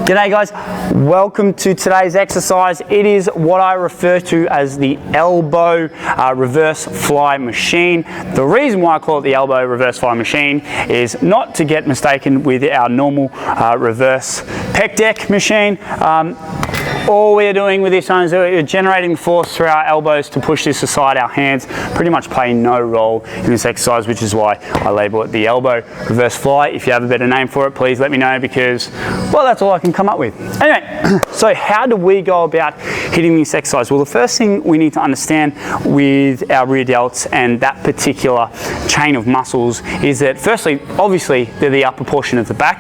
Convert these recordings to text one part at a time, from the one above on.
G'day guys, welcome to today's exercise. It is what I refer to as the elbow reverse fly machine. The reason why I call it the elbow reverse fly machine is not to get mistaken with our normal reverse pec deck machine. All we're doing with this one is we're generating force through our elbows to push this aside. Our hands pretty much play no role in this exercise, which is why I label it the elbow reverse fly. If you have a better name for it, please let me know, because, well, that's all I can come up with. Anyway, so how do we go about hitting this exercise? Well, the first thing we need to understand with our rear delts and that particular chain of muscles is that, firstly, obviously, they're the upper portion of the back,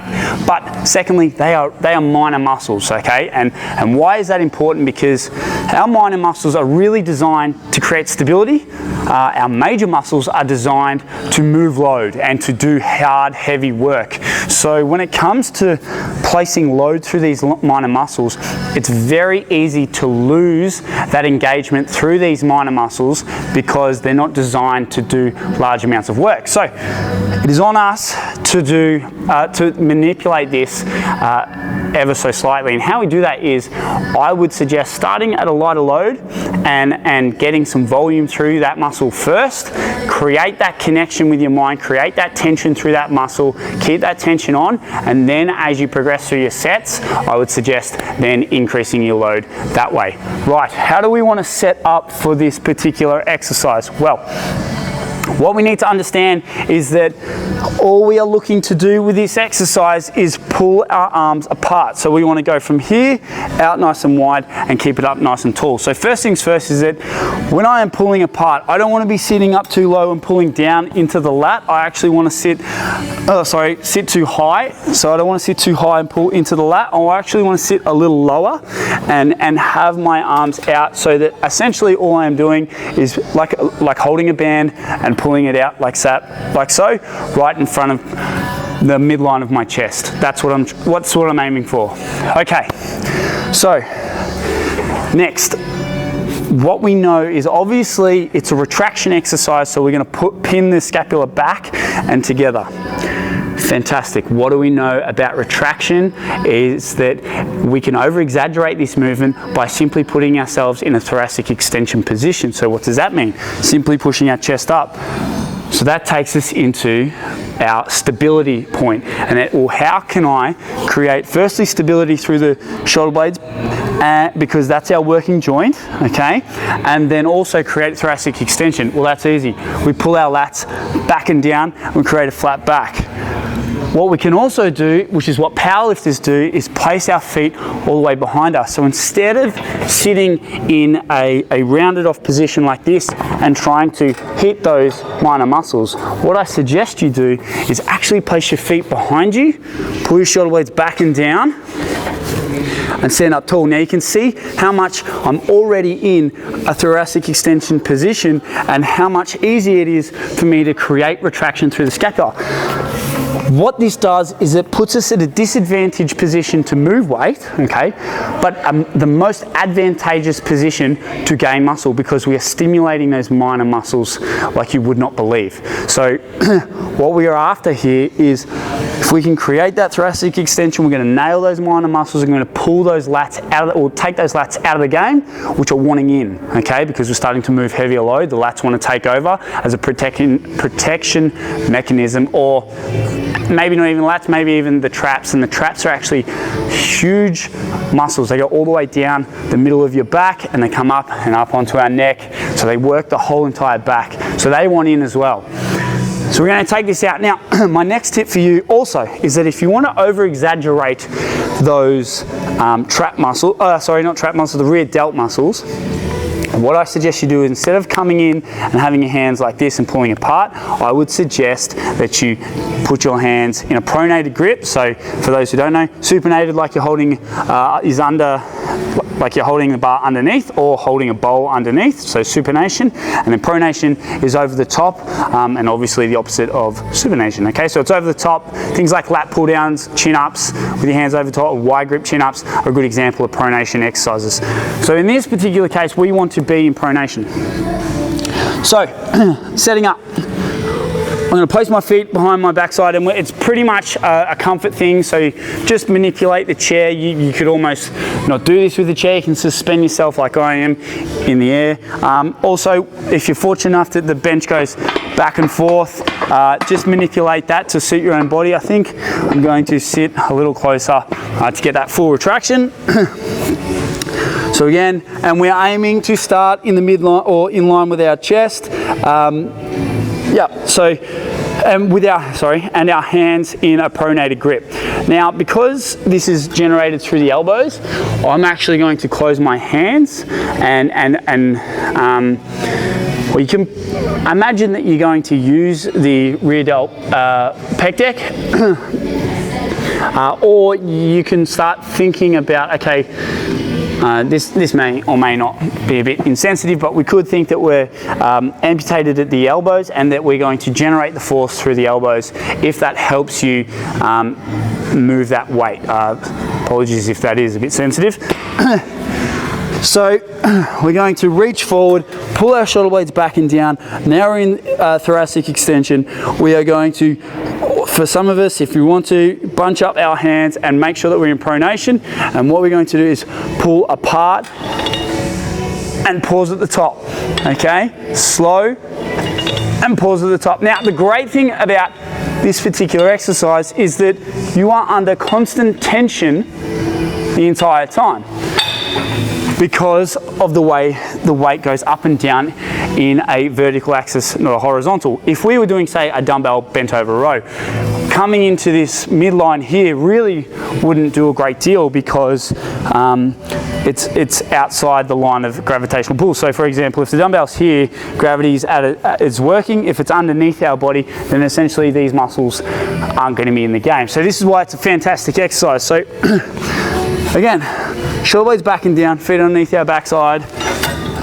but secondly, they are minor muscles, okay? And why is that important? Because our minor muscles are really designed to create stability. Our major muscles are designed to move load and to do hard, heavy work. So when it comes to placing load through these minor muscles, it's very easy to lose that engagement through these minor muscles because they're not designed to do large amounts of work. So it is on us to manipulate this ever so slightly. And how we do that is, I would suggest starting at a lighter load and getting some volume through that muscle first. Create that connection with your mind, create that tension through that muscle, keep that tension on, and then as you progress through your sets, I would suggest then increasing your load that way. Right, how do we want to set up for this particular exercise? Well, what we need to understand is that all we are looking to do with this exercise is pull our arms apart. So we want to go from here out nice and wide and keep it up nice and tall. So first things first is that when I am pulling apart, I don't want to be sitting up too low and pulling down into the lat. I actually want to sit too high. So I don't want to sit too high and pull into the lat. I actually want to sit a little lower and have my arms out, so that essentially all I am doing is like holding a band and pulling it out like so, right in front of the midline of my chest. That's what I'm aiming for. Okay, so next, what we know is obviously it's a retraction exercise, so we're going to pin the scapula back and together. Fantastic. What do we know about retraction is that we can over-exaggerate this movement by simply putting ourselves in a thoracic extension position. So what does that mean? Simply pushing our chest up. So that takes us into our stability point. And how can I create, firstly, stability through the shoulder blades, because that's our working joint, okay? And then also create thoracic extension. Well, that's easy. We pull our lats back and down, and we create a flat back. What we can also do, which is what powerlifters do, is place our feet all the way behind us. So instead of sitting in a rounded off position like this and trying to hit those minor muscles, what I suggest you do is actually place your feet behind you, pull your shoulder blades back and down, and stand up tall. Now you can see how much I'm already in a thoracic extension position and how much easier it is for me to create retraction through the scapula. What this does is it puts us at a disadvantaged position to move weight, okay, but the most advantageous position to gain muscle, because we are stimulating those minor muscles like you would not believe. So what we are after here is, if we can create that thoracic extension, we're going to nail those minor muscles, we're going to pull those lats out of or take those lats out of the game, which are wanting in, okay, because we're starting to move heavier load. The lats want to take over as a protection mechanism, or maybe not even lats, maybe even the traps. And the traps are actually huge muscles. They go all the way down the middle of your back and they come up and up onto our neck. So they work the whole entire back. So they want in as well. So we're going to take this out. Now, my next tip for you also is that if you want to over-exaggerate those the rear delt muscles, what I suggest you do is, instead of coming in and having your hands like this and pulling apart, I would suggest that you put your hands in a pronated grip. So for those who don't know, supinated, like you're holding like you're holding the bar underneath or holding a bowl underneath, so supination, and then pronation is over the top, and obviously the opposite of supination, okay? So it's over the top. Things like lat pull downs, chin ups with your hands over the top, wide grip chin ups are a good example of pronation exercises. So in this particular case, we want to be in pronation. So setting up, I'm I'm going to place my feet behind my backside, and it's pretty much a comfort thing. So just manipulate the chair. You could almost not do this with the chair. You can suspend yourself like I am in the air. Also, if you're fortunate enough that the bench goes back and forth, just manipulate that to suit your own body. I think I'm going to sit a little closer to get that full retraction. So again, and we're aiming to start in the midline or in line with our chest. And with our hands in a pronated grip. Now, because this is generated through the elbows, I'm actually going to close my hands well, you can imagine that you're going to use the rear delt pec deck, or you can start thinking about, okay, this may or may not be a bit insensitive, but we could think that we're amputated at the elbows and that we're going to generate the force through the elbows if that helps you move that weight. Apologies if that is a bit sensitive. So we're going to reach forward, pull our shoulder blades back and down. Now we're in thoracic extension. We are going to, for some of us, if we want to, bunch up our hands and make sure that we're in pronation. And what we're going to do is pull apart and pause at the top. Okay, slow and pause at the top. Now, the great thing about this particular exercise is that you are under constant tension the entire time, because of the way the weight goes up and down in a vertical axis, not a horizontal. If we were doing, say, a dumbbell bent over row, coming into this midline here really wouldn't do a great deal because it's outside the line of gravitational pull. So for example, if the dumbbell's here, gravity's it's working. If it's underneath our body, then essentially these muscles aren't going to be in the game. So this is why it's a fantastic exercise. So again, shoulder blades back and down, feet underneath our backside,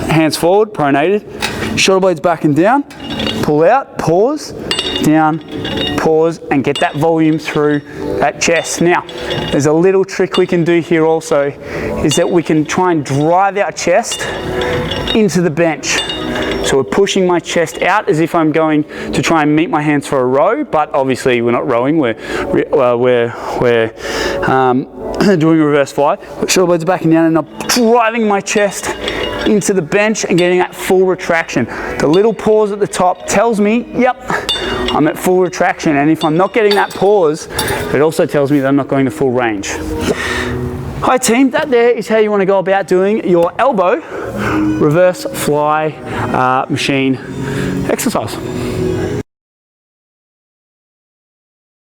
hands forward, pronated, shoulder blades back and down, pull out, pause, down, pause, and get that volume through that chest. Now, there's a little trick we can do here also, is that we can try and drive our chest into the bench. So we're pushing my chest out as if I'm going to try and meet my hands for a row, but obviously we're not rowing, we're doing a reverse fly. Shoulder blades back and down, and I'm driving my chest into the bench and getting that full retraction. The little pause at the top tells me, yep, I'm at full retraction. And if I'm not getting that pause, it also tells me that I'm not going to full range. Hi team, that there is how you want to go about doing your elbow reverse fly machine exercise.